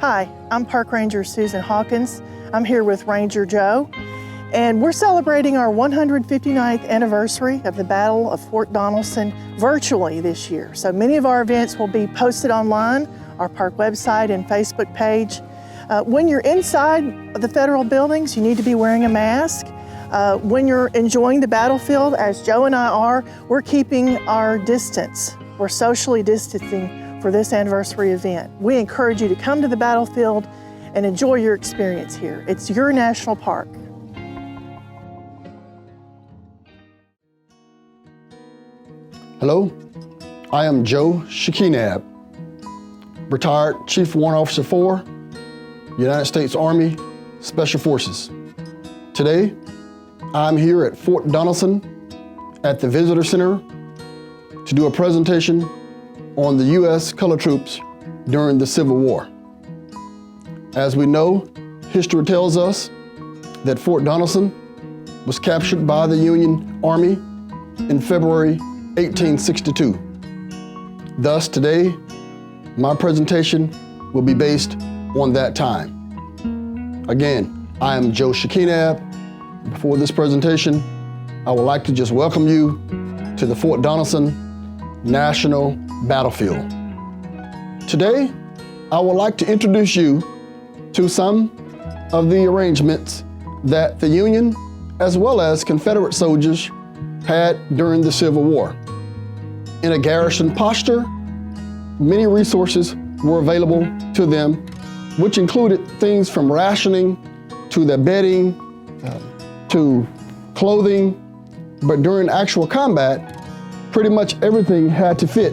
Hi, I'm Park Ranger Susan Hawkins. I'm here with Ranger Joe, and we're celebrating our 159th anniversary of the Battle of Fort Donelson virtually this year. So many of our events will be posted online, our park website and Facebook page. When you're inside the federal buildings, you need to be wearing a mask. When you're enjoying the battlefield, as Joe and I are, we're keeping our distance. We're socially distancing for this anniversary event. We encourage you to come to the battlefield and enjoy your experience here. It's your national park. Hello, I am Joe Shakinab, retired Chief Warrant Officer 4, United States Army Special Forces. Today, I'm here at Fort Donelson at the Visitor Center to do a presentation on the U.S. colored troops during the Civil War. As we know, history tells us that Fort Donelson was captured by the Union Army in February 1862. Thus, today, my presentation will be based on that time. Again, I am Joe Shakinab. Before this presentation, I would like to just welcome you to the Fort Donelson National Battlefield. Today, I would like to introduce you to some of the arrangements that the Union as well as Confederate soldiers had during the Civil War. In a garrison posture, many resources were available to them, which included things from rationing to their bedding to clothing, but during actual combat, pretty much everything had to fit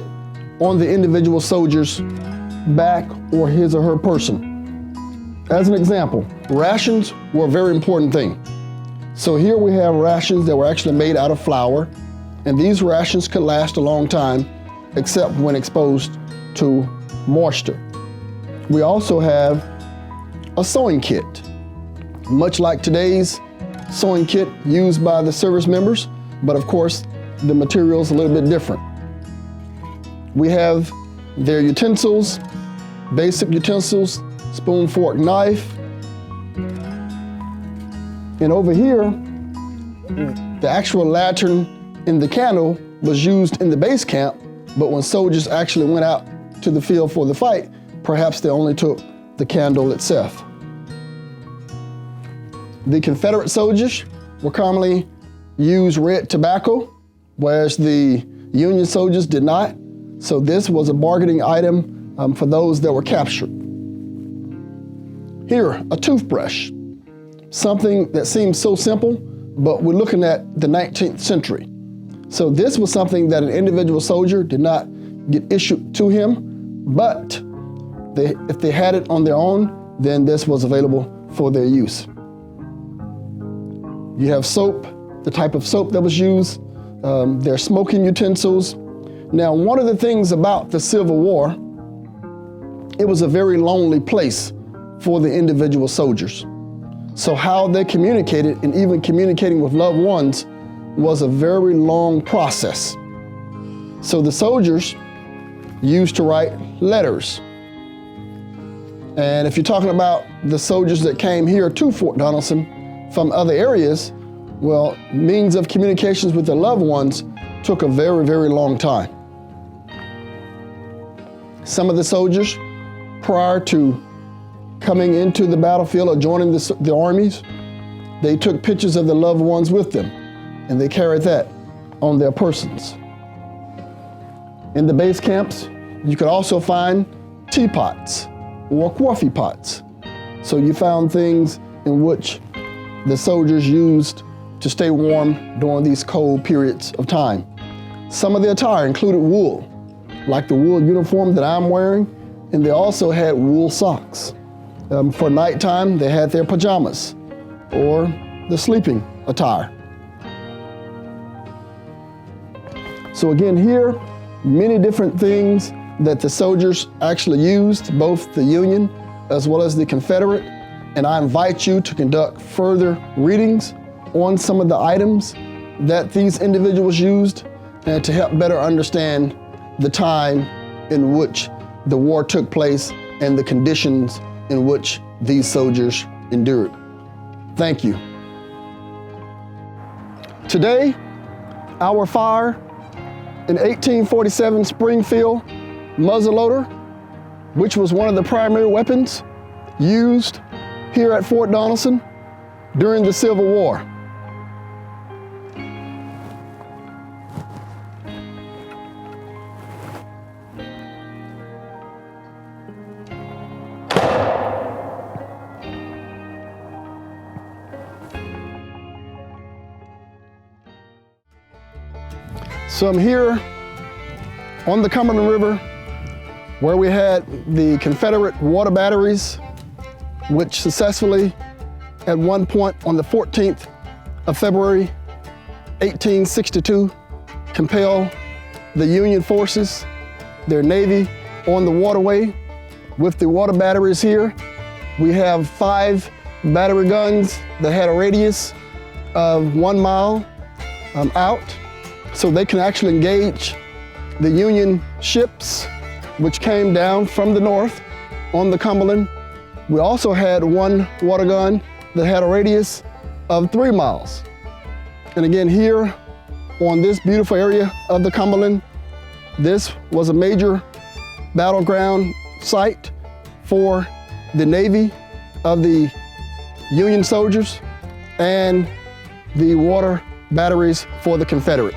on the individual soldier's back or his or her person. As an example, rations were a very important thing. So here we have rations that were actually made out of flour, and these rations could last a long time, except when exposed to moisture. We also have a sewing kit, much like today's sewing kit used by the service members, but of course, the material's a little bit different. We have their utensils, basic utensils, spoon, fork, knife. And over here, the actual lantern in the candle was used in the base camp, but when soldiers actually went out to the field for the fight, perhaps they only took the candle itself. The Confederate soldiers were commonly use red tobacco, whereas the Union soldiers did not. So this was a bargaining item for those that were captured. Here, a toothbrush, something that seems so simple, but we're looking at the 19th century. So this was something that an individual soldier did not get issued to him, but if they had it on their own, then this was available for their use. You have soap, the type of soap that was used. Their smoking utensils. Now, one of the things about the Civil War, it was a very lonely place for the individual soldiers. So how they communicated, and even communicating with loved ones, was a very long process. So the soldiers used to write letters. And if you're talking about the soldiers that came here to Fort Donelson from other areas, well, means of communications with their loved ones took a very, very long time. Some of the soldiers, prior to coming into the battlefield or joining the armies, they took pictures of their loved ones with them, and they carried that on their persons. In the base camps, you could also find teapots or coffee pots. So you found things in which the soldiers used to stay warm during these cold periods of time. Some of the attire included wool, like the wool uniform that I'm wearing, and they also had wool socks. For nighttime, they had their pajamas or the sleeping attire. So again, here, many different things that the soldiers actually used, both the Union as well as the Confederate, and I invite you to conduct further readings on some of the items that these individuals used and to help better understand the time in which the war took place and the conditions in which these soldiers endured. Thank you. Today, our fire in 1847 Springfield muzzleloader, which was one of the primary weapons used here at Fort Donelson during the Civil War. So I'm here on the Cumberland River where we had the Confederate water batteries, which successfully, at one point on the 14th of February, 1862, compelled the Union forces, their Navy, on the waterway with the water batteries here. We have 5 battery guns that had a radius of 1 mile out, so they can actually engage the Union ships which came down from the north on the Cumberland. We also had 1 water gun that had a radius of 3 miles. And again, here on this beautiful area of the Cumberland, this was a major battleground site for the Navy of the Union soldiers and the water batteries for the Confederate.